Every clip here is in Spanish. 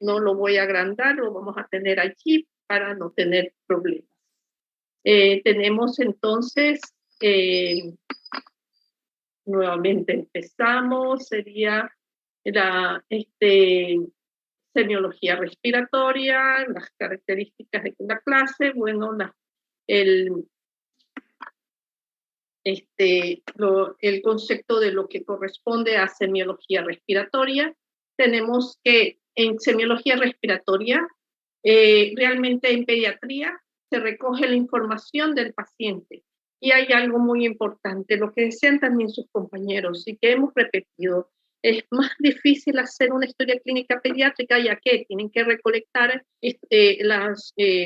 no lo voy a agrandar, lo vamos a tener allí para no tener problemas. Tenemos entonces, nuevamente empezamos, sería la semiología respiratoria, las características de la clase, bueno, el, el concepto de lo que corresponde a semiología respiratoria. Tenemos que en semiología respiratoria, realmente en pediatría, se recoge la información del paciente. Y hay algo muy importante, lo que decían también sus compañeros y que hemos repetido, es más difícil hacer una historia clínica pediátrica ya que tienen que recolectar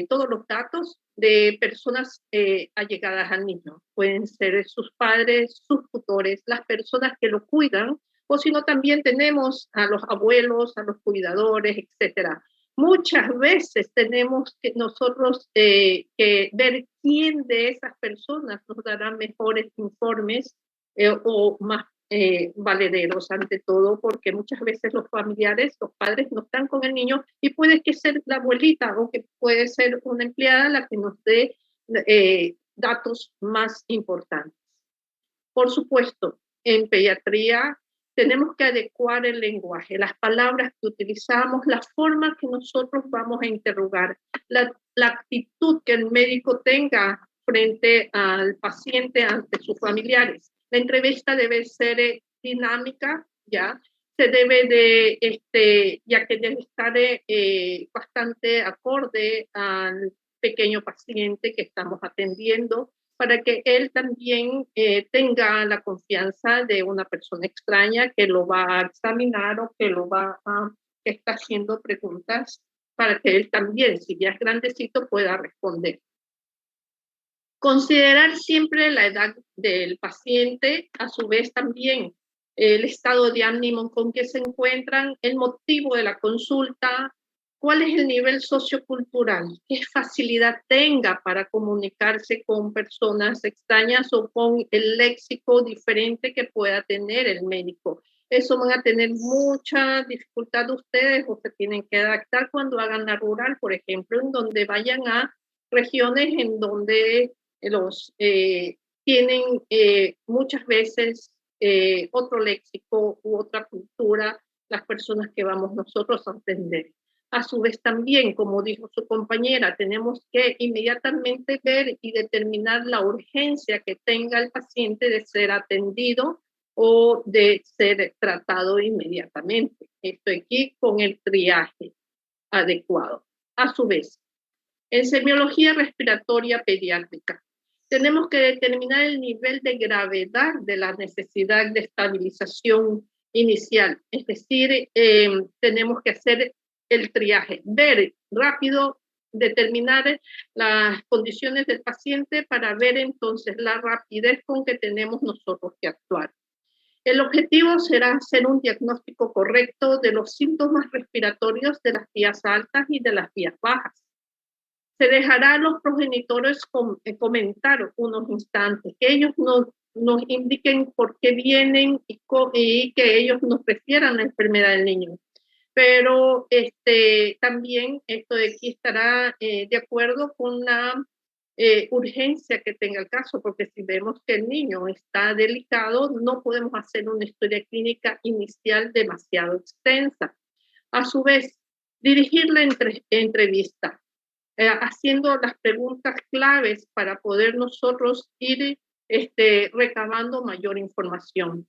todos los datos de personas allegadas al niño. Pueden ser sus padres, sus tutores, las personas que lo cuidan, o si no también tenemos a los abuelos, a los cuidadores, etcétera. Muchas veces tenemos que nosotros que ver quién de esas personas nos dará mejores informes o más valederos ante todo, porque muchas veces los familiares, los padres no están con el niño y puede que sea la abuelita o que puede ser una empleada la que nos dé datos más importantes. Por supuesto, en pediatría tenemos que adecuar el lenguaje, las palabras que utilizamos, la forma que nosotros vamos a interrogar, la actitud que el médico tenga frente al paciente, ante sus familiares. La entrevista debe ser dinámica, ¿ya? Se debe de, ya que debe estar bastante acorde al pequeño paciente que estamos atendiendo, para que él también tenga la confianza de una persona extraña que lo va a examinar o que que está haciendo preguntas para que él también, si ya es grandecito, pueda responder. Considerar siempre la edad del paciente, a su vez también el estado de ánimo con que se encuentran, el motivo de la consulta, cuál es el nivel sociocultural, qué facilidad tenga para comunicarse con personas extrañas o con el léxico diferente que pueda tener el médico. Eso van a tener mucha dificultad ustedes o se tienen que adaptar cuando hagan la rural, por ejemplo, en donde vayan a regiones en donde tienen muchas veces otro léxico u otra cultura, las personas que vamos nosotros a atender. A su vez también, como dijo su compañera, tenemos que inmediatamente ver y determinar la urgencia que tenga el paciente de ser atendido o de ser tratado inmediatamente. Estoy aquí con el triaje adecuado. A su vez, en semiología respiratoria pediátrica, tenemos que determinar el nivel de gravedad de la necesidad de estabilización inicial. Es decir, tenemos que hacer el triaje, ver rápido, determinar las condiciones del paciente para ver entonces la rapidez con que tenemos nosotros que actuar. El objetivo será hacer un diagnóstico correcto de los síntomas respiratorios de las vías altas y de las vías bajas. Se dejará a los progenitores comentar unos instantes, que ellos nos indiquen por qué vienen y que ellos nos refieran la enfermedad del niño. Pero también esto de aquí estará de acuerdo con la urgencia que tenga el caso, porque si vemos que el niño está delicado, no podemos hacer una historia clínica inicial demasiado extensa. A su vez, dirigir la entrevista, haciendo las preguntas claves para poder nosotros ir recabando mayor información.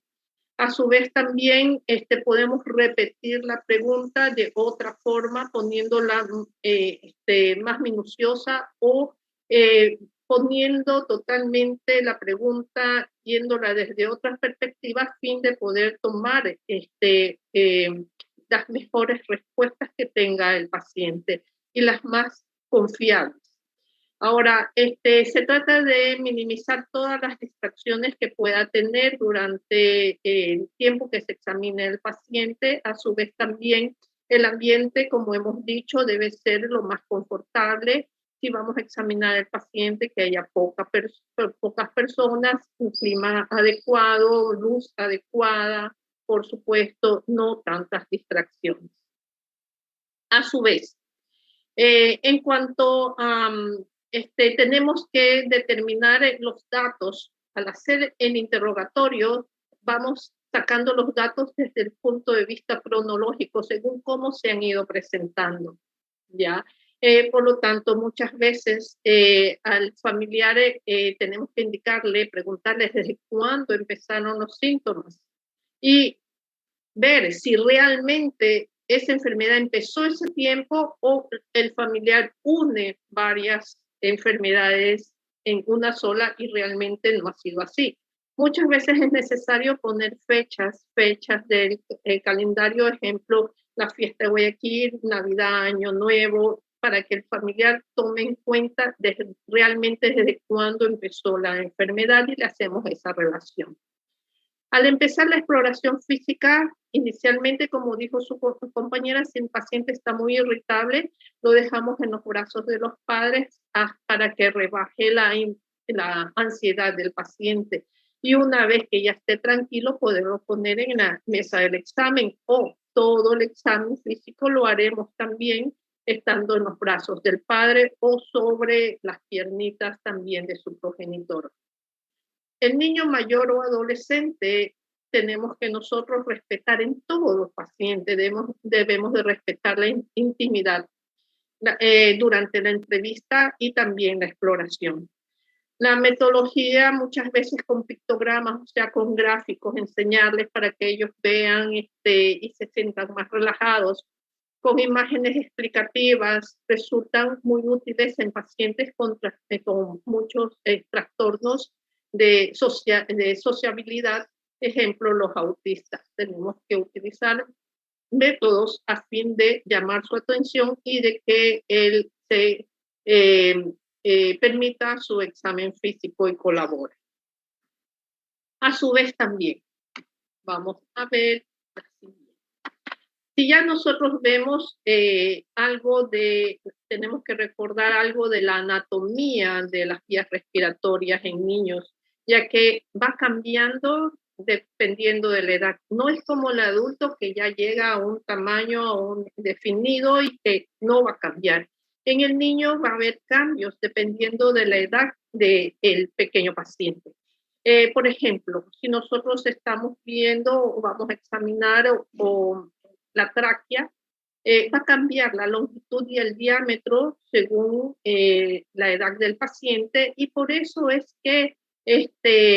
A su vez también podemos repetir la pregunta de otra forma, poniéndola más minuciosa o poniendo totalmente la pregunta, yéndola desde otras perspectivas, a fin de poder tomar las mejores respuestas que tenga el paciente y las más confiables. Ahora, se trata de minimizar todas las distracciones que pueda tener durante el tiempo que se examine el paciente. A su vez, también el ambiente, como hemos dicho, debe ser lo más confortable. Si vamos a examinar al paciente, que haya pocas personas, un clima adecuado, luz adecuada, por supuesto, no tantas distracciones. A su vez, en cuanto a, tenemos que determinar los datos. Al hacer el interrogatorio, vamos sacando los datos desde el punto de vista cronológico, según cómo se han ido presentando, ¿ya? Por lo tanto, muchas veces al familiar tenemos que indicarle, preguntarle desde cuándo empezaron los síntomas y ver si realmente esa enfermedad empezó ese tiempo o el familiar une varias enfermedades en una sola y realmente no ha sido así. Muchas veces es necesario poner fechas del calendario, ejemplo, la fiesta de Guayaquil, Navidad, Año Nuevo, para que el familiar tome en cuenta realmente desde cuándo empezó la enfermedad y le hacemos esa relación. Al empezar la exploración física, inicialmente, como dijo su compañera, si el paciente está muy irritable, lo dejamos en los brazos de los padres para que rebaje la ansiedad del paciente. Y una vez que ya esté tranquilo, poderlo poner en la mesa del examen o todo el examen físico lo haremos también estando en los brazos del padre o sobre las piernitas también de su progenitor. El niño mayor o adolescente tenemos que nosotros respetar en todos los pacientes, debemos de respetar la intimidad durante la entrevista y también la exploración. La metodología muchas veces con pictogramas, o sea, con gráficos, enseñarles para que ellos vean y se sientan más relajados. Con imágenes explicativas resultan muy útiles en pacientes con muchos trastornos de sociabilidad, ejemplo, los autistas. Tenemos que utilizar métodos a fin de llamar su atención y de que él se permita su examen físico y colabore. A su vez también, vamos a ver la siguiente. Si ya nosotros vemos tenemos que recordar algo de la anatomía de las vías respiratorias en niños, ya que va cambiando dependiendo de la edad. No es como el adulto que ya llega a un tamaño definido y que no va a cambiar. En el niño va a haber cambios dependiendo de la edad del pequeño paciente. Por ejemplo, si nosotros estamos viendo o vamos a examinar la tráquea, va a cambiar la longitud y el diámetro según la edad del paciente y por eso es que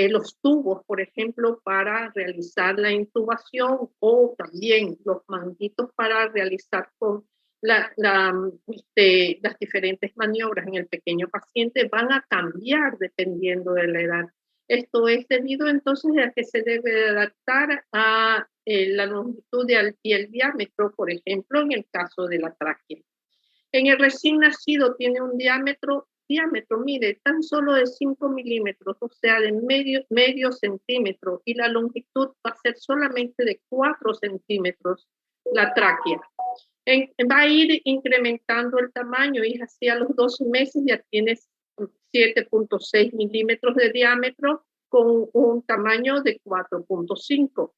los tubos, por ejemplo, para realizar la intubación o también los manguitos para realizar con las diferentes maniobras en el pequeño paciente van a cambiar dependiendo de la edad. Esto es debido entonces a que se debe adaptar a la longitud y el diámetro, por ejemplo, en el caso de la tráquea. En el recién nacido tiene un diámetro, mire, tan solo de 5 milímetros, o sea, de medio centímetro, y la longitud va a ser solamente de 4 centímetros, la tráquea. Va a ir incrementando el tamaño y así a los 12 meses ya tienes 7.6 milímetros de diámetro con un tamaño de 4.5.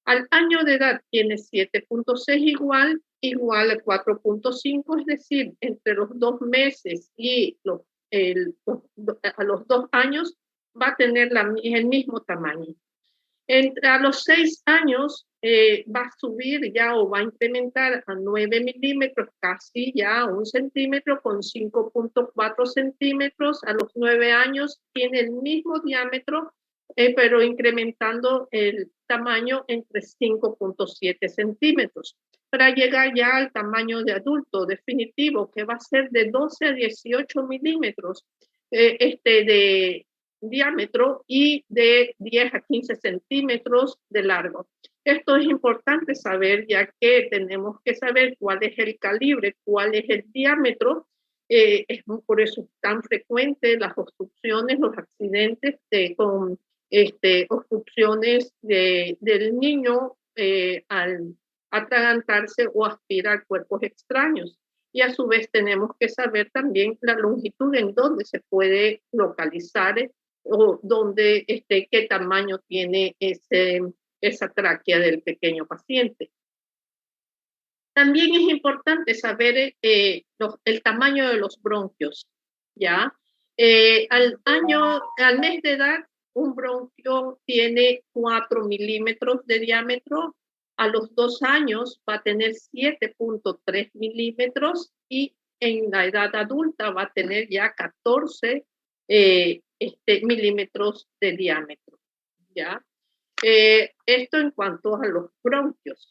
Al año de edad tiene 7.6 igual a 4.5, es decir, entre los 2 meses y a los 2 años va a tener el mismo tamaño. A los 6 años va a subir ya o va a incrementar a 9 milímetros, casi ya 1 centímetro con 5.4 centímetros. A los 9 años tiene el mismo diámetro, pero incrementando el tamaño entre 5.7 centímetros. Para llegar ya al tamaño de adulto definitivo, que va a ser de 12 a 18 milímetros de diámetro y de 10 a 15 centímetros de largo. Esto es importante saber, ya que tenemos que saber cuál es el calibre, cuál es el diámetro. Es por eso tan frecuente las obstrucciones, los accidentes con obstrucciones del niño al atragantarse o aspirar cuerpos extraños. Y a su vez tenemos que saber también la longitud en donde se puede localizar o donde qué tamaño tiene esa tráquea del pequeño paciente. También es importante saber el tamaño de los bronquios, ¿ya? Al mes de edad, un bronquio tiene 4 milímetros de diámetro. A los 2 años va a tener 7.3 milímetros y en la edad adulta va a tener ya 14 milímetros de diámetro, ¿ya? Esto en cuanto a los bronquios.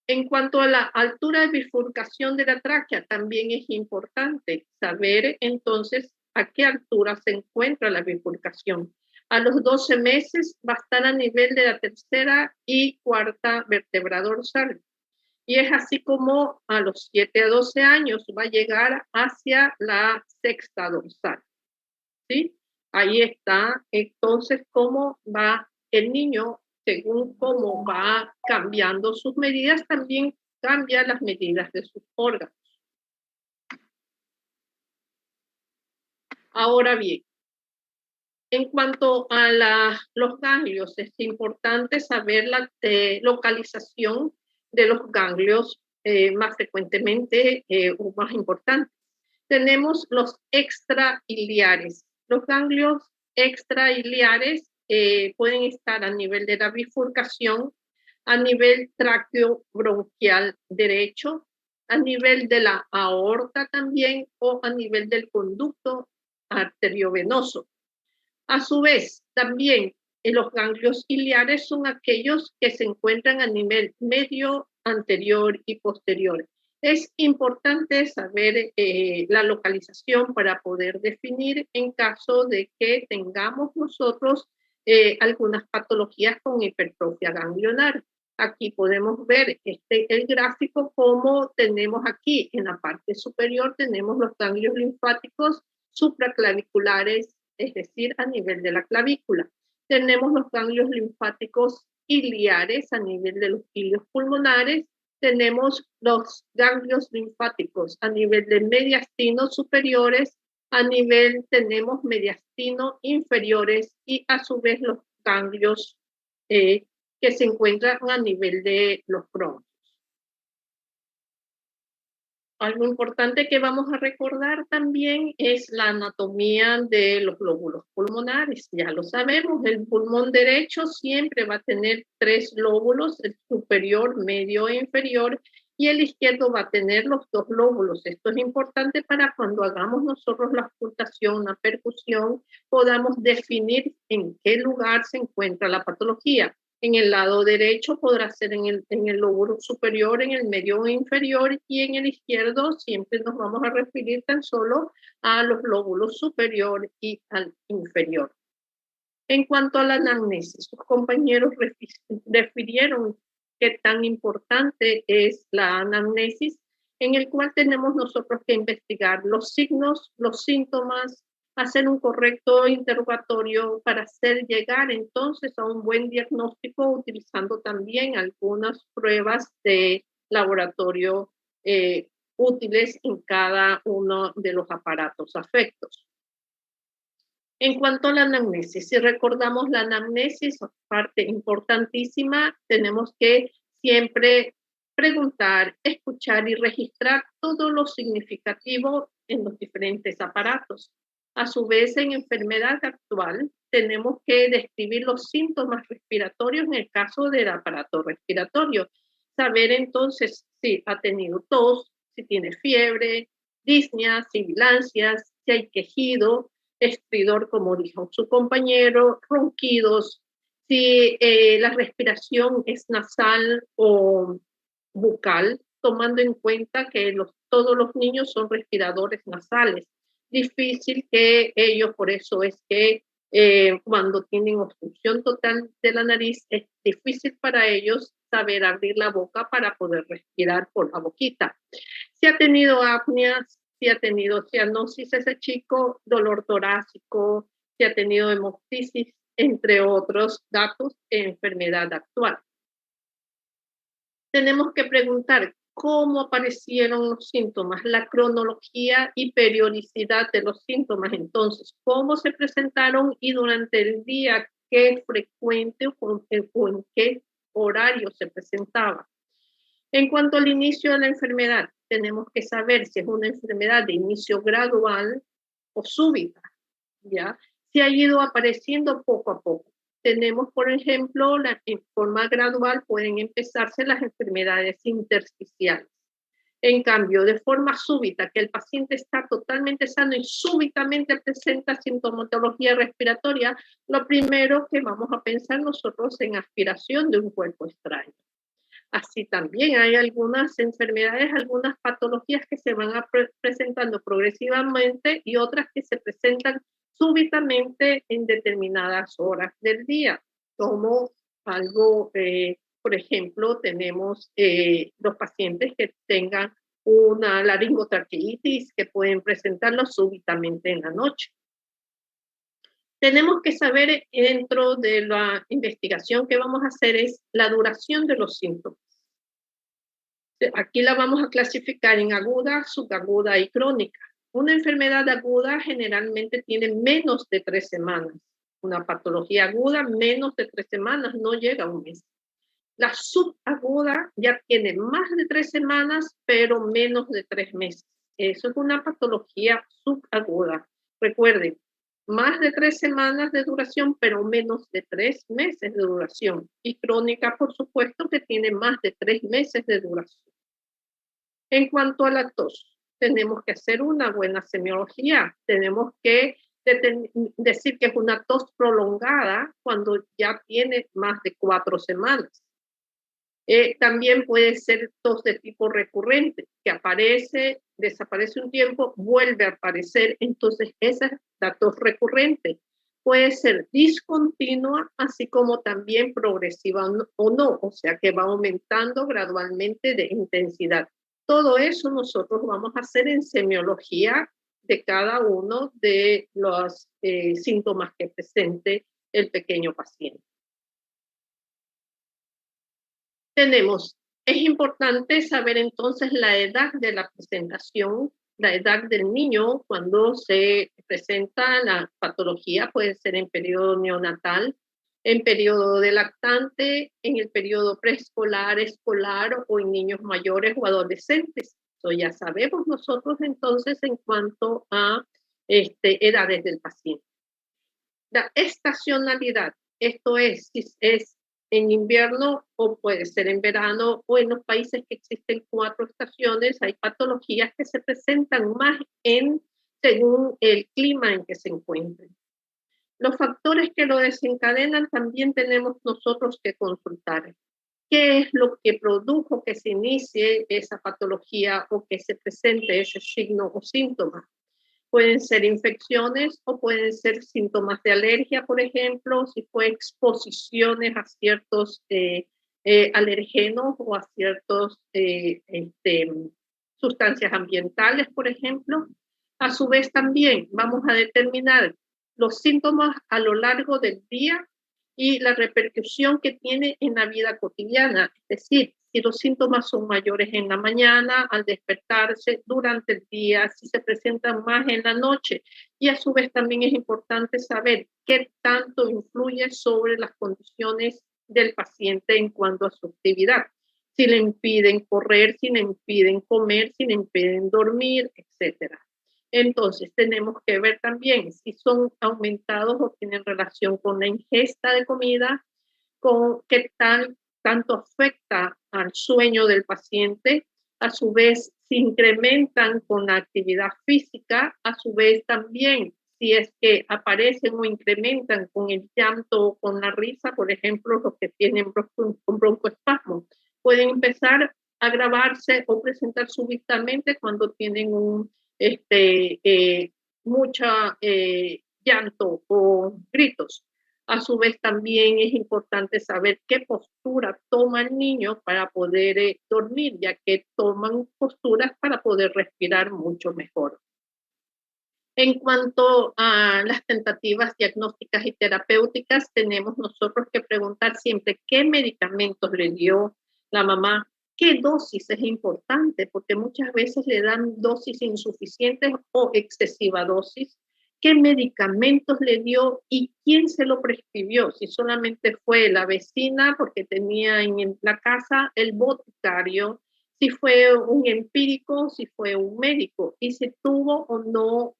En cuanto a la altura de bifurcación de la tráquea, también es importante saber entonces a qué altura se encuentra la bifurcación. A los 12 meses va a estar a nivel de la tercera y cuarta vértebra dorsal. Y es así como a los 7 a 12 años va a llegar hacia la sexta dorsal. ¿Sí? Ahí está entonces cómo va el niño según cómo va cambiando sus medidas, también cambia las medidas de sus órganos. Ahora bien, en cuanto a los ganglios, es importante saber la localización de los ganglios más frecuentemente o más importantes. Tenemos los extrailiares. Los ganglios extrailiares pueden estar a nivel de la bifurcación, a nivel tráqueo-bronquial derecho, a nivel de la aorta también o a nivel del conducto arteriovenoso. A su vez, también los ganglios ciliares son aquellos que se encuentran a nivel medio, anterior y posterior. Es importante saber la localización para poder definir en caso de que tengamos nosotros algunas patologías con hipertrofia ganglionar. Aquí podemos ver el gráfico como tenemos aquí en la parte superior, tenemos los ganglios linfáticos supraclaviculares, es decir, a nivel de la clavícula. Tenemos los ganglios linfáticos iliares a nivel de los ilios pulmonares. Tenemos los ganglios linfáticos a nivel de mediastino superiores, a nivel tenemos mediastino inferiores y a su vez los ganglios que se encuentran a nivel de los bronquios. Algo importante que vamos a recordar también es la anatomía de los lóbulos pulmonares. Ya lo sabemos, el pulmón derecho siempre va a tener 3 lóbulos, el superior, medio e inferior, y el izquierdo va a tener los 2 lóbulos. Esto es importante para cuando hagamos nosotros la auscultación, la percusión, podamos definir en qué lugar se encuentra la patología. En el lado derecho podrá ser en el lóbulo superior, en el medio inferior, y en el izquierdo siempre nos vamos a referir tan solo a los lóbulos superior y al inferior. En cuanto a la anamnesis, sus compañeros refirieron qué tan importante es la anamnesis, en el cual tenemos nosotros que investigar los signos, los síntomas, hacer un correcto interrogatorio para hacer llegar entonces a un buen diagnóstico utilizando también algunas pruebas de laboratorio útiles en cada uno de los aparatos afectos. En cuanto a la anamnesis, si recordamos la anamnesis, parte importantísima, tenemos que siempre preguntar, escuchar y registrar todo lo significativo en los diferentes aparatos. A su vez, en enfermedad actual, tenemos que describir los síntomas respiratorios en el caso del aparato respiratorio. Saber entonces si ha tenido tos, si tiene fiebre, disnea, sibilancias, si hay quejido, estridor, como dijo su compañero, ronquidos, si la respiración es nasal o bucal, tomando en cuenta que todos los niños son respiradores nasales. Difícil que ellos, por eso es que cuando tienen obstrucción total de la nariz, es difícil para ellos saber abrir la boca para poder respirar por la boquita. Si ha tenido apnea, si ha tenido cianosis ese chico, dolor torácico, si ha tenido hemoptisis, entre otros datos de enfermedad actual. Tenemos que preguntar cómo aparecieron los síntomas, la cronología y periodicidad de los síntomas. Entonces, cómo se presentaron y durante el día, qué frecuente o en qué horario se presentaba. En cuanto al inicio de la enfermedad, tenemos que saber si es una enfermedad de inicio gradual o súbita, ¿ya? Si ha ido apareciendo poco a poco. Tenemos, por ejemplo, en forma gradual pueden empezarse las enfermedades intersticiales. En cambio, de forma súbita, que el paciente está totalmente sano y súbitamente presenta sintomatología respiratoria, lo primero que vamos a pensar nosotros en aspiración de un cuerpo extraño. Así también hay algunas enfermedades, algunas patologías que se van presentando progresivamente y otras que se presentan súbitamente en determinadas horas del día, como algo, por ejemplo, tenemos los pacientes que tengan una laringotraqueitis que pueden presentarlo súbitamente en la noche. Tenemos que saber dentro de la investigación que vamos a hacer es la duración de los síntomas. Aquí la vamos a clasificar en aguda, subaguda y crónica. Una enfermedad aguda generalmente tiene menos de 3 semanas. Una patología aguda, menos de 3 semanas, no llega a un mes. La subaguda ya tiene más de 3 semanas, pero menos de 3 meses. Eso es una patología subaguda. Recuerden, más de 3 semanas de duración, pero menos de 3 meses de duración. Y crónica, por supuesto, que tiene más de 3 meses de duración. En cuanto a la tos, tenemos que hacer una buena semiología. Tenemos que decir que es una tos prolongada cuando ya tiene más de 4 semanas. También puede ser tos de tipo recurrente, que aparece, desaparece un tiempo, vuelve a aparecer. Entonces, esa es la tos recurrente. Puede ser discontinua, así como también progresiva o no, o sea que va aumentando gradualmente de intensidad. Todo eso nosotros vamos a hacer en semiología de cada uno de los síntomas que presente el pequeño paciente. Es importante saber entonces la edad de la presentación, la edad del niño cuando se presenta la patología, puede ser en periodo neonatal, en periodo de lactante, en el periodo preescolar, escolar o en niños mayores o adolescentes. Eso ya sabemos nosotros entonces en cuanto a edades del paciente. La estacionalidad, esto es, si es en invierno o puede ser en verano o en los países que existen 4 estaciones, hay patologías que se presentan más según el clima en que se encuentren. Los factores que lo desencadenan también tenemos nosotros que consultar. ¿Qué es lo que produjo que se inicie esa patología o que se presente ese signo o síntoma? Pueden ser infecciones o pueden ser síntomas de alergia, por ejemplo, si fue exposiciones a ciertos alergenos o a ciertas sustancias ambientales, por ejemplo. A su vez también vamos a determinar los síntomas a lo largo del día y la repercusión que tiene en la vida cotidiana, es decir, si los síntomas son mayores en la mañana, al despertarse, durante el día, si se presentan más en la noche. Y a su vez también es importante saber qué tanto influye sobre las condiciones del paciente en cuanto a su actividad. Si le impiden correr, si le impiden comer, si le impiden dormir, etc. Entonces, tenemos que ver también si son aumentados o tienen relación con la ingesta de comida, con qué tanto afecta al sueño del paciente, a su vez si incrementan con la actividad física, a su vez también si es que aparecen o incrementan con el llanto o con la risa, por ejemplo, los que tienen broncoespasmo, pueden empezar a agravarse o presentar súbitamente cuando tienen mucha llanto o gritos. A su vez, también es importante saber qué postura toma el niño para poder dormir, ya que toman posturas para poder respirar mucho mejor. En cuanto a las tentativas diagnósticas y terapéuticas, tenemos nosotros que preguntar siempre qué medicamentos le dio la mamá, qué dosis es importante, porque muchas veces le dan dosis insuficientes o excesiva dosis. qué medicamentos le dio y quién se lo prescribió, si solamente fue la vecina porque tenía en la casa el boticario, si fue un empírico, si fue un médico y si tuvo o no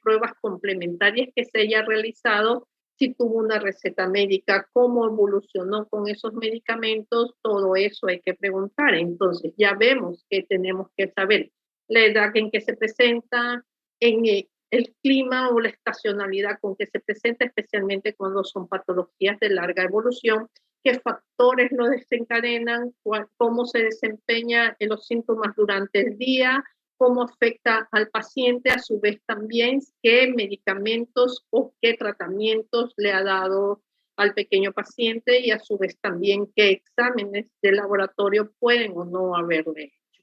pruebas complementarias que se haya realizado, si tuvo una receta médica, cómo evolucionó con esos medicamentos, todo eso hay que preguntar. Entonces ya vemos que tenemos que saber la edad en que se presenta, en el clima o la estacionalidad con que se presenta, especialmente cuando son patologías de larga evolución, qué factores lo desencadenan, cómo se desempeña en los síntomas durante el día, cómo afecta al paciente, a su vez también qué medicamentos o qué tratamientos le ha dado al pequeño paciente y a su vez también qué exámenes de laboratorio pueden o no haberle hecho.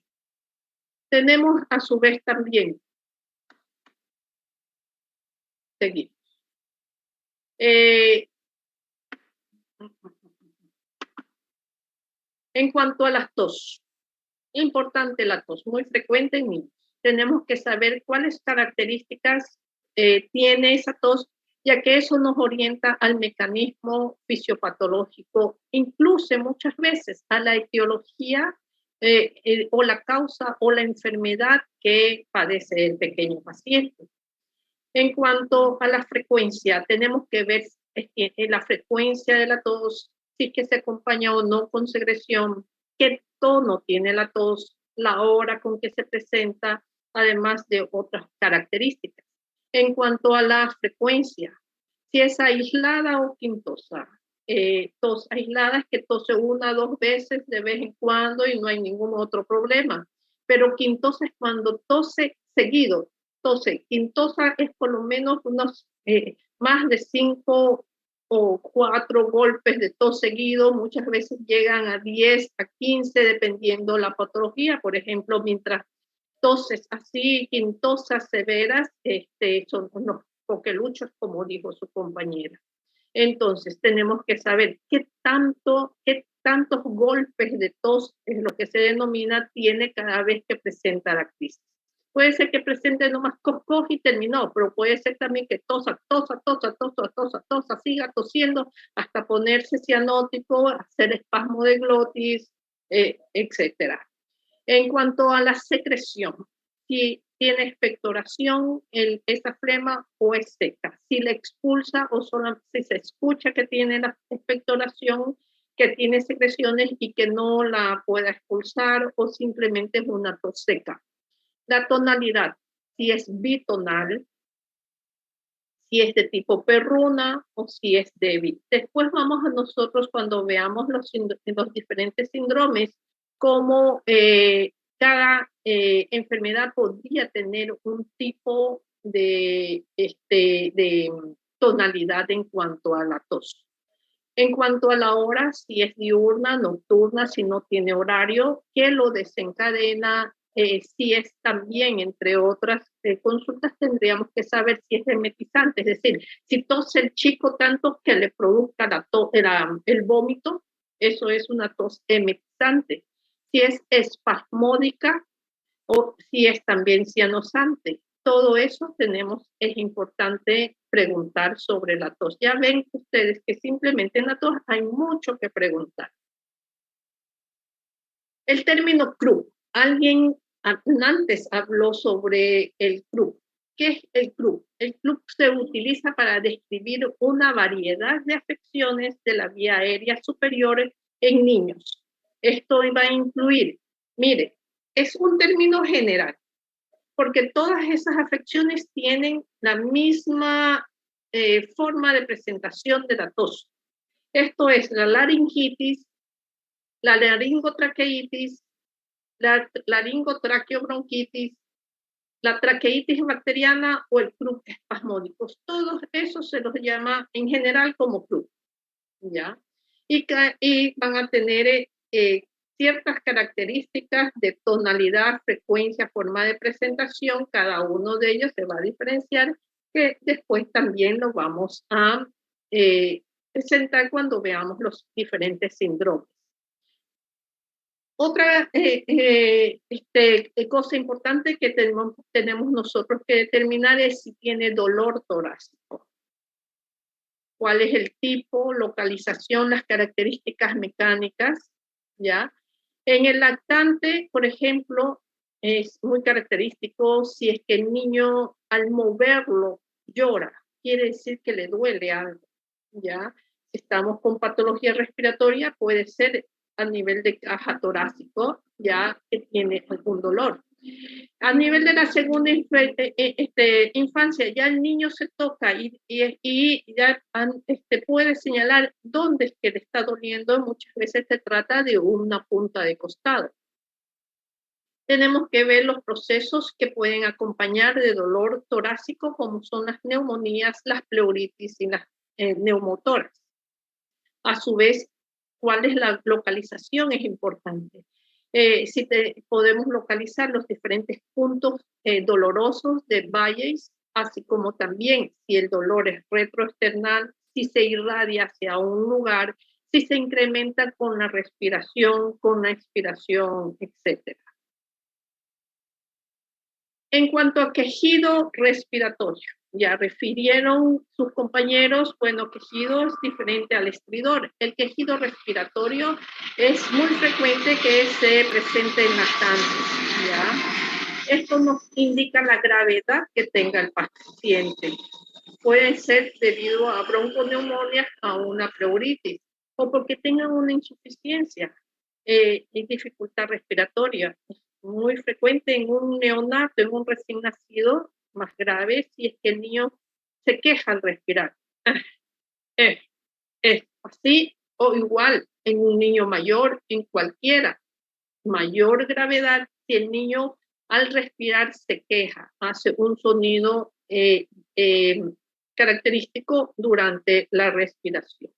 Tenemos a su vez también, seguimos. En cuanto a la tos, importante la tos, muy frecuente en niños. Tenemos que saber cuáles características tiene esa tos, ya que eso nos orienta al mecanismo fisiopatológico, incluso muchas veces a la etiología o la causa o la enfermedad que padece el pequeño paciente. En cuanto a la frecuencia, tenemos que ver la frecuencia de la tos, si es que se acompaña o no con secreción, qué tono tiene la tos, la hora con que se presenta, además de otras características. En cuanto a la frecuencia, si es aislada o quintosa. Tos aislada es que tose una o dos veces de vez en cuando y no hay ningún otro problema. Pero quintosa es cuando tose seguido. Entonces, quintosa es por lo menos unos más de 5 o 4 golpes de tos seguido, muchas veces llegan a 10, a 15, dependiendo la patología. Por ejemplo, mientras toses así, quintosas severas, son unos coqueluchos, como dijo su compañera. Entonces, tenemos que saber qué tantos golpes de tos, es lo que se denomina, tiene cada vez que presenta la crisis. Puede ser que presente nomás cos y terminó, pero puede ser también que tosa, siga tosiendo hasta ponerse cianótico, hacer espasmo de glotis, etc. En cuanto a la secreción, si tiene expectoración esa flema o es seca, si la expulsa o solo si se escucha que tiene la expectoración, que tiene secreciones y que no la pueda expulsar o simplemente es una tos seca. La tonalidad, si es bitonal, si es de tipo perruna o si es débil. Después vamos a nosotros cuando veamos los diferentes síndromes, cómo cada enfermedad podría tener un tipo de tonalidad en cuanto a la tos. En cuanto a la hora, si es diurna, nocturna, si no tiene horario, qué lo desencadena, si es también, entre otras consultas, tendríamos que saber si es emetizante, es decir, si tose el chico tanto que le produzca el vómito, eso es una tos emetizante. Si es espasmódica o si es también cianosante. Todo eso es importante preguntar sobre la tos. Ya ven ustedes que simplemente en la tos hay mucho que preguntar. El término CRUB. Alguien antes habló sobre el CRUB. ¿Qué es el CRUB? El CRUB se utiliza para describir una variedad de afecciones de la vía aérea superior en niños. Esto va a incluir, mire, es un término general, porque todas esas afecciones tienen la misma forma de presentación de la tos. Esto es la laringitis, la laringotraqueitis, la laringotraqueobronquitis, la traqueitis bacteriana o el CRUB espasmódico. Todos esos se los llama en general como CRUB, ¿ya? Y van a tener ciertas características de tonalidad, frecuencia, forma de presentación. Cada uno de ellos se va a diferenciar, que después también lo vamos a presentar cuando veamos los diferentes síndromes. Otra cosa importante que tenemos nosotros que determinar es si tiene dolor torácico. ¿Cuál es el tipo, localización, las características mecánicas? ¿Ya? En el lactante, por ejemplo, es muy característico si es que el niño al moverlo llora, quiere decir que le duele algo, ¿ya? Si estamos con patología respiratoria, puede ser a nivel de caja torácico, ya que tiene algún dolor. A nivel de la segunda infancia, ya el niño se toca y ya puede señalar dónde es que le está doliendo. Muchas veces se trata de una punta de costado. Tenemos que ver los procesos que pueden acompañar de dolor torácico, como son las neumonías, las pleuritis y las neumotoras. A su vez, cuál es la localización es importante. Si podemos localizar los diferentes puntos dolorosos de Bayes, así como también si el dolor es retroesternal, si se irradia hacia un lugar, si se incrementa con la respiración, con la expiración, etc. En cuanto a quejido respiratorio, ya refirieron sus compañeros, bueno, quejido es diferente al estridor. El quejido respiratorio es muy frecuente que se presente en lactantes, ¿ya? Esto nos indica la gravedad que tenga el paciente. Puede ser debido a bronconeumonía, a una pleuritis, o porque tengan una insuficiencia y dificultad respiratoria. Muy frecuente en un neonato, en un recién nacido, más grave si es que el niño se queja al respirar. Así o igual en un niño mayor, en cualquiera. Mayor gravedad si el niño al respirar se queja, hace un sonido característico durante la respiración.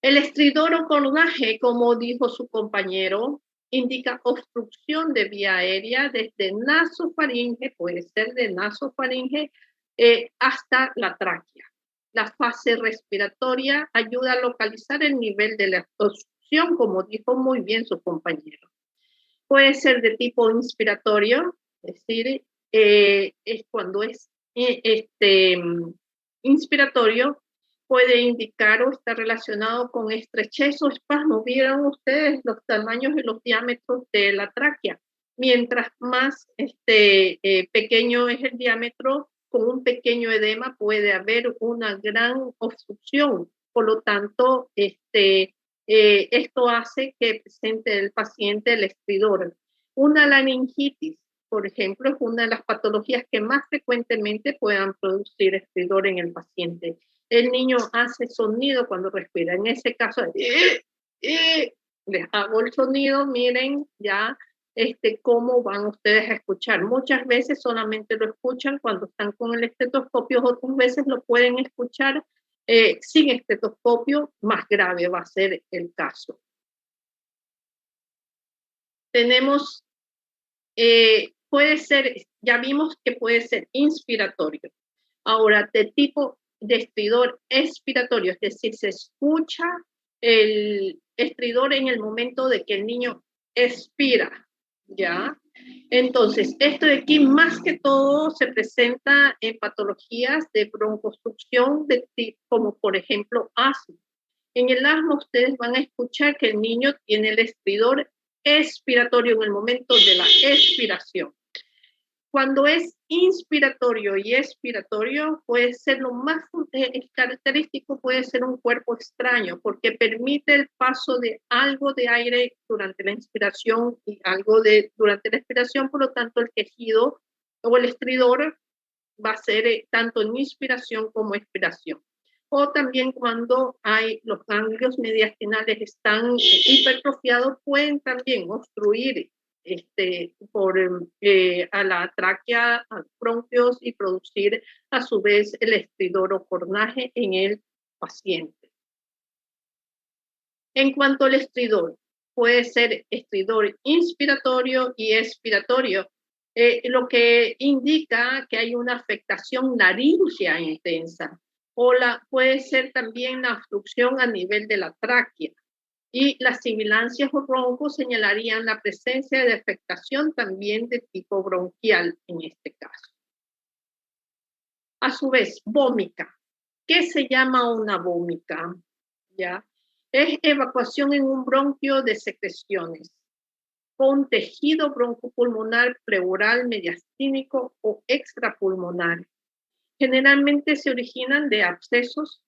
El estridor o cornaje, como dijo su compañero, indica obstrucción de vía aérea desde nasofaringe, puede ser de nasofaringe, hasta la tráquea. La fase respiratoria ayuda a localizar el nivel de la obstrucción, como dijo muy bien su compañero. Puede ser de tipo inspiratorio, es decir, es cuando es inspiratorio, puede indicar o está relacionado con estrechez o espasmo. Vieron ustedes los tamaños y los diámetros de la tráquea. Mientras más pequeño es el diámetro, con un pequeño edema puede haber una gran obstrucción. Por lo tanto, esto hace que presente el paciente el estridor. Una laringitis, por ejemplo, es una de las patologías que más frecuentemente puedan producir estridor en el paciente. El niño hace sonido cuando respira. En ese caso, les hago el sonido, miren ya cómo van ustedes a escuchar. Muchas veces solamente lo escuchan cuando están con el estetoscopio, otras veces lo pueden escuchar sin estetoscopio, más grave va a ser el caso. Tenemos, puede ser, ya vimos que puede ser inspiratorio. Ahora, de tipo de estridor expiratorio, es decir, se escucha el estridor en el momento de que el niño expira, ¿ya? Entonces, esto de aquí más que todo se presenta en patologías de broncoobstrucción, como por ejemplo asma. En el asma ustedes van a escuchar que el niño tiene el estridor expiratorio en el momento de la expiración. Cuando es inspiratorio y expiratorio, puede ser lo más característico, puede ser un cuerpo extraño, porque permite el paso de algo de aire durante la inspiración y algo durante la expiración, por lo tanto el quejido o el estridor va a ser tanto en inspiración como expiración. O también cuando hay los ganglios mediastinales están hipertrofiados, pueden también obstruir a la tráquea, a los bronquios y producir a su vez el estridor o cornaje en el paciente. En cuanto al estridor, puede ser estridor inspiratorio y expiratorio, lo que indica que hay una afectación laringea intensa, o puede ser también la obstrucción a nivel de la tráquea, Y las sibilancias o roncos señalarían la presencia de afectación también de tipo bronquial en este caso. A su vez, vómica. ¿Qué se llama una vómica? ¿Ya? Es evacuación en un bronquio de secreciones con tejido broncopulmonar pleural mediastínico o extrapulmonar. Generalmente se originan de abscesos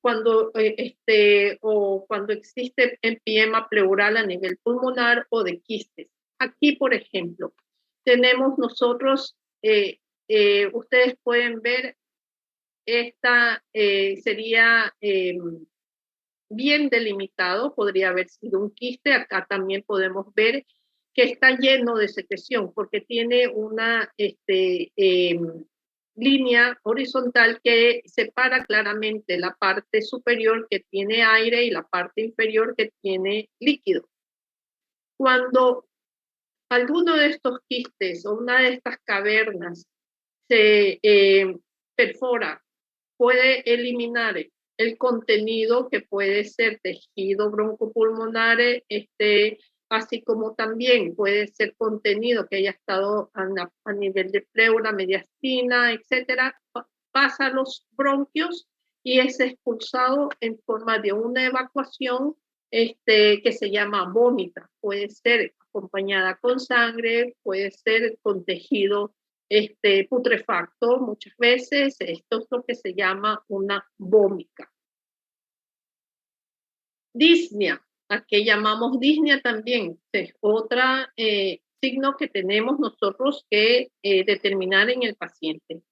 cuando existe empiema pleural a nivel pulmonar o de quistes. Aquí, por ejemplo, tenemos nosotros, ustedes pueden ver, esta sería bien delimitado, podría haber sido un quiste. Acá también podemos ver que está lleno de secreción porque tiene una línea horizontal que separa claramente la parte superior que tiene aire y la parte inferior que tiene líquido. Cuando alguno de estos quistes o una de estas cavernas se perfora, puede eliminar el contenido que puede ser tejido broncopulmonar, así como también puede ser contenido que haya estado a nivel de pleura, mediastina, etcétera, pasa a los bronquios y es expulsado en forma de una evacuación que se llama vómita. Puede ser acompañada con sangre, puede ser con tejido putrefacto muchas veces. Esto es lo que se llama una vómica. Disnea, ¿a qué llamamos disnea también? Es otro signo que tenemos nosotros que determinar en el paciente.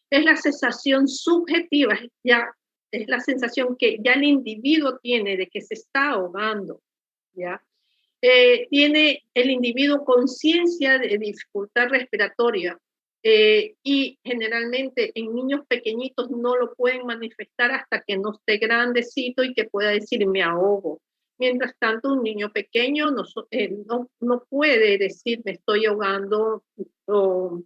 Es la sensación subjetiva, ya es la sensación que ya el individuo tiene de que se está ahogando, ¿ya? Tiene el individuo conciencia de dificultad respiratoria y generalmente en niños pequeñitos no lo pueden manifestar hasta que no esté grandecito y que pueda decir me ahogo. Mientras tanto, un niño pequeño no puede decir me estoy ahogando o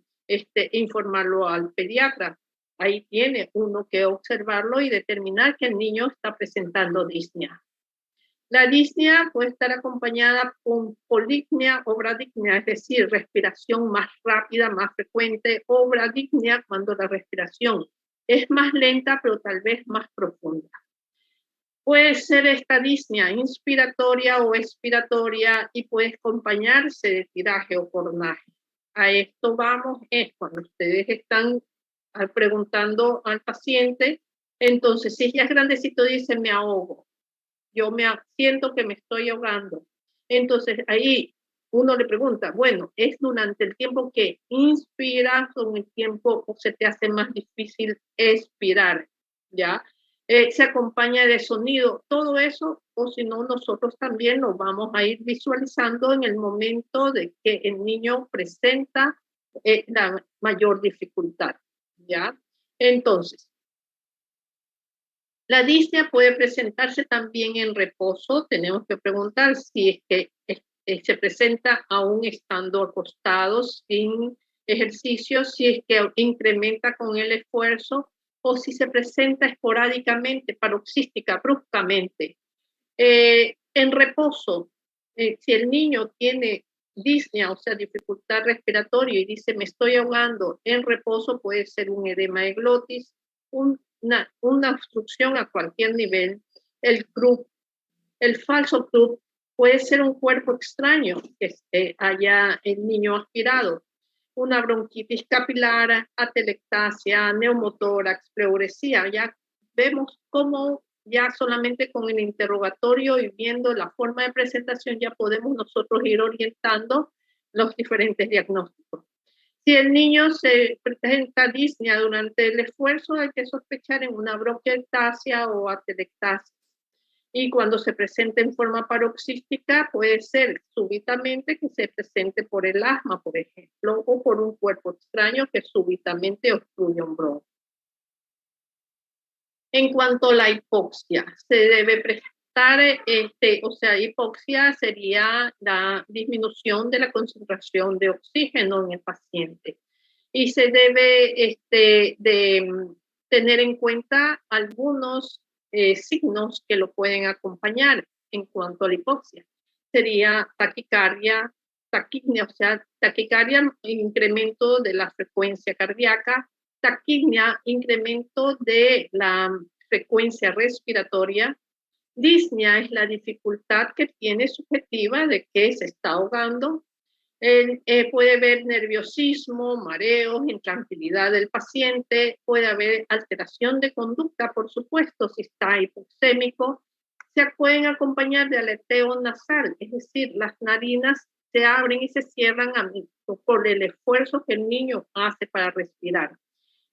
informarlo al pediatra. Ahí tiene uno que observarlo y determinar que el niño está presentando disnea. La disnea puede estar acompañada con polipnea o bradipnea, es decir, respiración más rápida, más frecuente, o bradipnea cuando la respiración es más lenta, pero tal vez más profunda. Puede ser esta disnea inspiratoria o expiratoria y puede acompañarse de tiraje o cornaje. A esto vamos, es cuando ustedes están preguntando al paciente, entonces si ella es grandecito dice me ahogo, yo siento que me estoy ahogando. Entonces ahí uno le pregunta, bueno, ¿es durante el tiempo que inspiras o en el tiempo o se te hace más difícil expirar? ¿Ya? Se acompaña de sonido, todo eso, o si no, nosotros también lo vamos a ir visualizando en el momento de que el niño presenta la mayor dificultad, ¿ya? Entonces, la disnea puede presentarse también en reposo. Tenemos que preguntar si es que se presenta aún estando acostados sin ejercicio, si es que incrementa con el esfuerzo o si se presenta esporádicamente, paroxística, bruscamente. En reposo, si el niño tiene disnea, o sea, dificultad respiratoria y dice me estoy ahogando, en reposo puede ser un edema de glotis, una obstrucción a cualquier nivel. El falso Krupp puede ser un cuerpo extraño que haya el niño aspirado, una bronquitis capilar, atelectasia, neumotórax, pleuresía. Ya vemos cómo ya solamente con el interrogatorio y viendo la forma de presentación ya podemos nosotros ir orientando los diferentes diagnósticos. Si el niño se presenta disnea durante el esfuerzo, hay que sospechar en una bronquiectasia o atelectasia. Y cuando se presenta en forma paroxística, puede ser súbitamente que se presente por el asma, por ejemplo, o por un cuerpo extraño que súbitamente obstruye un bronquio. En cuanto a la hipoxia, se debe prestar, hipoxia sería la disminución de la concentración de oxígeno en el paciente. Y se debe tener en cuenta algunos signos que lo pueden acompañar. en cuanto a la hipoxia. Sería taquicardia, taquipnea, o sea, taquicardia, incremento de la frecuencia cardíaca, taquipnea, incremento de la frecuencia respiratoria. Disnea es la dificultad que tiene subjetiva de que se está ahogando. Puede haber nerviosismo, mareos, intranquilidad del paciente, puede haber alteración de conducta, por supuesto, si está hipoxémico. Se pueden acompañar de aleteo nasal, es decir, las narinas se abren y se cierran por el esfuerzo que el niño hace para respirar.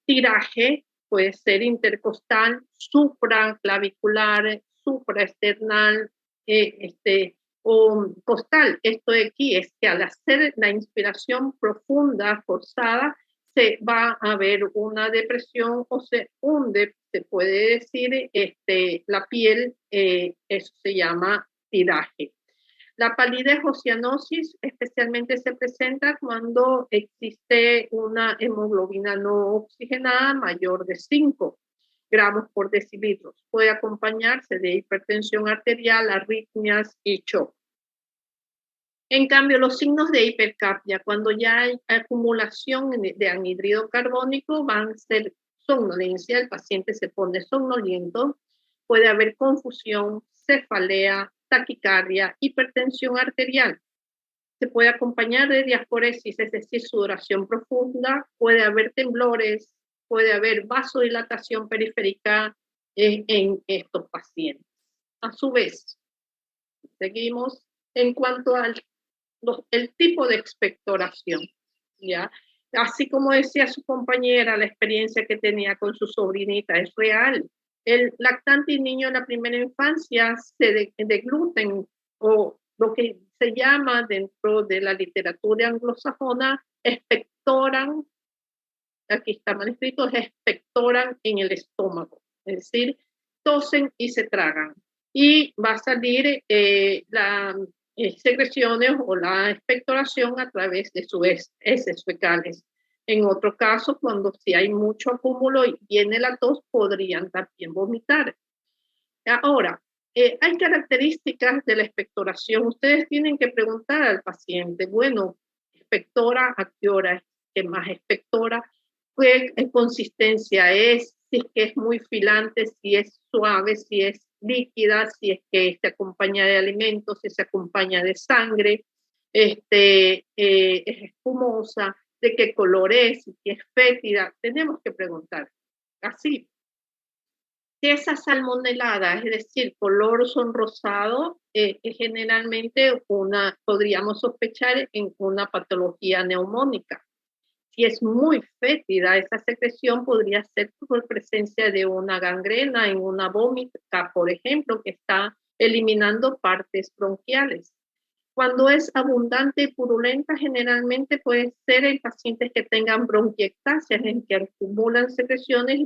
Tiraje puede ser intercostal, supraclavicular, supraesternal, o costal. Esto de aquí es que al hacer la inspiración profunda, forzada, se va a ver una depresión o se hunde, se puede decir, la piel, eso se llama tiraje. La palidez o cianosis especialmente se presenta cuando existe una hemoglobina no oxigenada mayor de 5 gramos por decilitro. Puede acompañarse de hipertensión arterial, arritmias y shock. En cambio, los signos de hipercapnia, cuando ya hay acumulación de anhídrido carbónico, van a ser somnolencia, el paciente se pone somnoliento, puede haber confusión, cefalea, taquicardia, hipertensión arterial. Se puede acompañar de diaforesis, es decir, sudoración profunda, puede haber temblores, puede haber vasodilatación periférica en estos pacientes. A su vez, seguimos en cuanto al el tipo de expectoración, ¿ya? Así como decía su compañera, la experiencia que tenía con su sobrinita es real. El lactante y niño en la primera infancia se degluten, o lo que se llama dentro de la literatura anglosajona, expectoran, aquí está mal escrito, expectoran en el estómago, es decir, tosen y se tragan. Y va a salir la secreciones o la expectoración a través de sus heces fecales. En otro caso, cuando si hay mucho acúmulo y viene la tos, podrían también vomitar. Ahora, hay características de la expectoración. Ustedes tienen que preguntar al paciente, bueno, expectora, ¿a qué hora es que más expectora? ¿Qué consistencia es? Si es que es muy filante, si es suave, si es líquida, si es que se acompaña de alimentos, si se acompaña de sangre, es espumosa, de qué color es, si es fétida. Tenemos que preguntar. Así. Esa salmonelada, es decir, color sonrosado, es generalmente podríamos sospechar en una patología neumónica. Si es muy fétida, esa secreción podría ser por presencia de una gangrena en una vómita, por ejemplo, que está eliminando partes bronquiales. Cuando es abundante y purulenta, generalmente puede ser en pacientes que tengan bronquiectasias, en que acumulan secreciones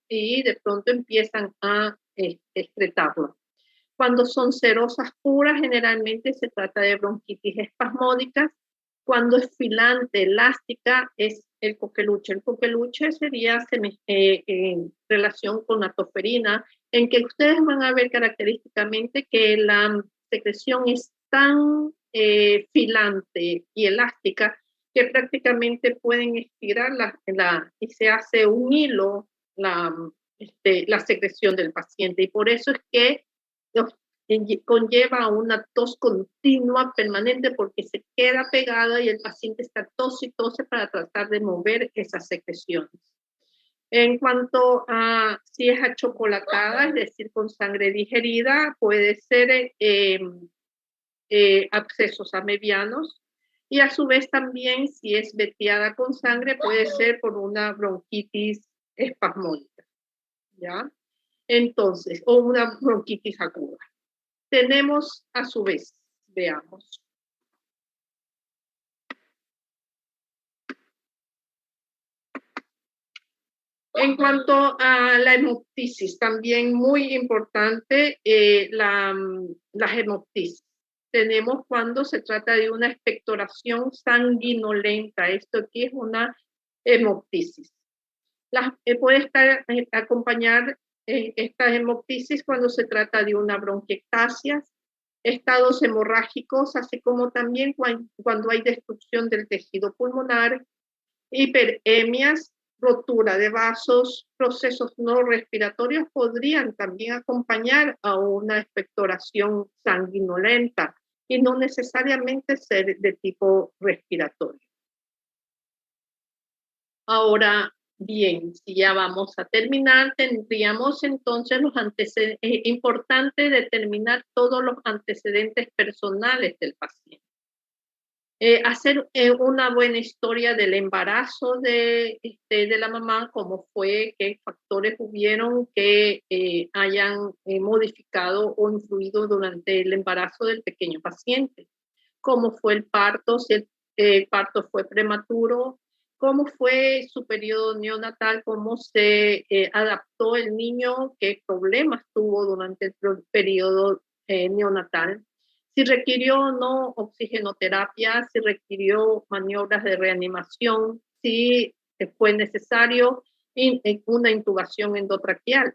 y de pronto empiezan a excretarlo. Cuando son cerosas puras, generalmente se trata de bronquitis espasmódicas. Cuando es filante, elástica, es el coqueluche. El coqueluche sería en relación con la toferina, en que ustedes van a ver característicamente que la secreción es tan filante y elástica que prácticamente pueden estirar y se hace un hilo la secreción del paciente. Y por eso es que conlleva una tos continua, permanente, porque se queda pegada y el paciente está tos y tose para tratar de mover esas secreciones. En cuanto a si es achocolatada, es decir, con sangre digerida, puede ser abscesos amebianos, y a su vez también si es veteada con sangre puede ser por una bronquitis espasmódica, ¿ya? Entonces, o una bronquitis aguda. Tenemos a su vez, veamos. En cuanto a la hemoptisis, también muy importante la hemoptisis. Tenemos cuando se trata de una expectoración sanguinolenta. Esto aquí es una hemoptisis. Puede estar acompañar esta hemoptisis cuando se trata de una bronquiectasia, estados hemorrágicos, así como también cuando hay destrucción del tejido pulmonar, hiperemias, rotura de vasos, procesos no respiratorios podrían también acompañar a una expectoración sanguinolenta y no necesariamente ser de tipo respiratorio. Ahora bien, si ya vamos a terminar, tendríamos entonces los antecedentes, es importante determinar todos los antecedentes personales del paciente. Hacer una buena historia del embarazo de la mamá, cómo fue, qué factores hubieron que hayan modificado o influido durante el embarazo del pequeño paciente, cómo fue el parto, si el parto fue prematuro, cómo fue su periodo neonatal, cómo se adaptó el niño, qué problemas tuvo durante el periodo neonatal, si requirió o no oxigenoterapia, si requirió maniobras de reanimación, si fue necesario una intubación endotraqueal,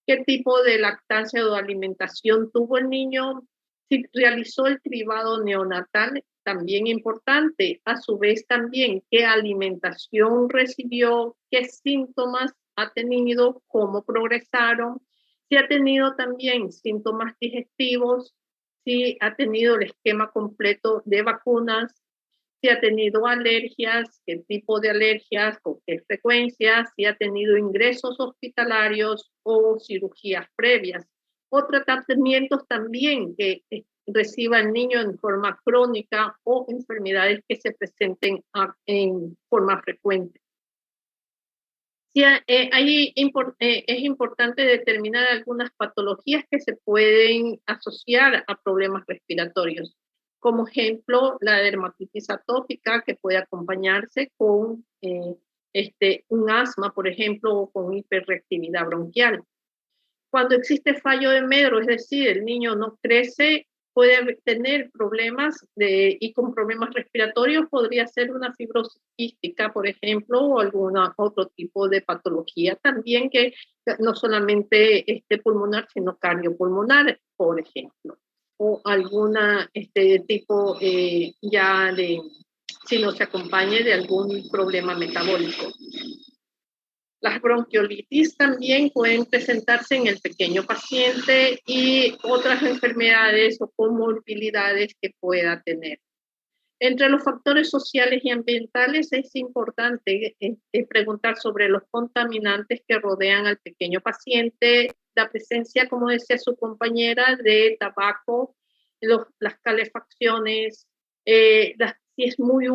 qué tipo de lactancia o alimentación tuvo el niño, si realizó el cribado neonatal, también importante. A su vez también qué alimentación recibió, qué síntomas ha tenido, cómo progresaron, si ha tenido también síntomas digestivos, si ha tenido el esquema completo de vacunas, si ha tenido alergias, qué tipo de alergias, con qué frecuencia, si ha tenido ingresos hospitalarios o cirugías previas, o tratamientos también que reciba el niño en forma crónica o enfermedades que se presenten en forma frecuente. Sí, es importante determinar algunas patologías que se pueden asociar a problemas respiratorios. Como ejemplo, la dermatitis atópica, que puede acompañarse con un asma, por ejemplo, o con hiperreactividad bronquial. Cuando existe fallo de medro, es decir, el niño no crece, puede tener problemas y con problemas respiratorios podría ser una fibrosis quística, por ejemplo, o algún otro tipo de patología también que no solamente pulmonar, sino cardiopulmonar, por ejemplo, o alguna tipo ya de, si no se acompañe de algún problema metabólico. Las bronquiolitis también pueden presentarse en el pequeño paciente y otras enfermedades o comorbilidades que pueda tener. Entre los factores sociales y ambientales es importante preguntar sobre los contaminantes que rodean al pequeño paciente, la presencia, como decía su compañera, de tabaco, las calefacciones, si es muy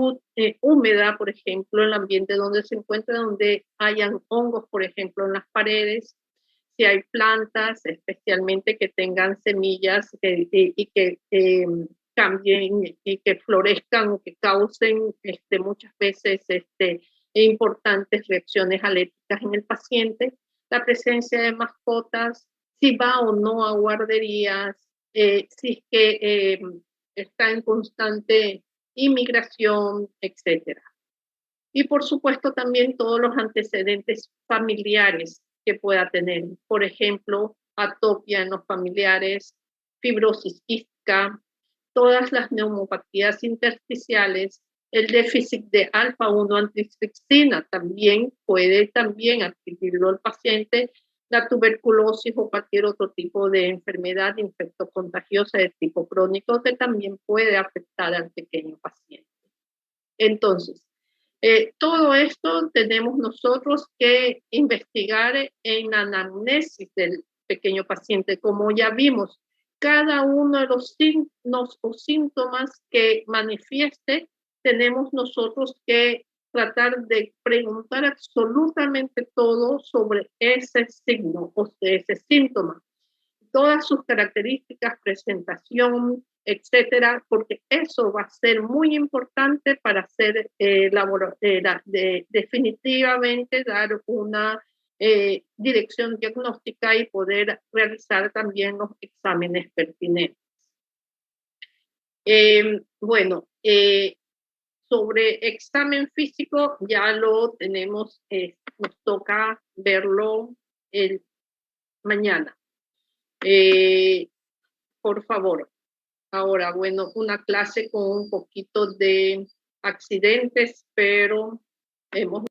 húmeda, por ejemplo, el ambiente donde se encuentra, donde hayan hongos, por ejemplo, en las paredes, si hay plantas, especialmente que tengan semillas y que cambien y que florezcan o que causen muchas veces importantes reacciones alérgicas en el paciente, la presencia de mascotas, si va o no a guarderías, si es que está en constante inmigración, etcétera. Y por supuesto también todos los antecedentes familiares que pueda tener, por ejemplo, atopia en los familiares, fibrosis quística, todas las neumopatías intersticiales, el déficit de alfa-1 antitripsina también puede también adquirirlo el paciente, la tuberculosis o cualquier otro tipo de enfermedad infectocontagiosa de tipo crónico que también puede afectar al pequeño paciente. Entonces, todo esto tenemos nosotros que investigar en la anamnesis del pequeño paciente, como ya vimos, cada uno de los signos o síntomas que manifieste, tenemos nosotros que tratar de preguntar absolutamente todo sobre ese signo o ese síntoma, todas sus características, presentación, etcétera, porque eso va a ser muy importante para hacer definitivamente dar una dirección diagnóstica y poder realizar también los exámenes pertinentes. Bueno, sobre examen físico ya lo tenemos, nos toca verlo mañana. Por favor, Ahora, bueno, una clase con un poquito de accidentes, pero hemos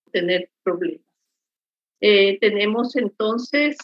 tener problemas. Tenemos entonces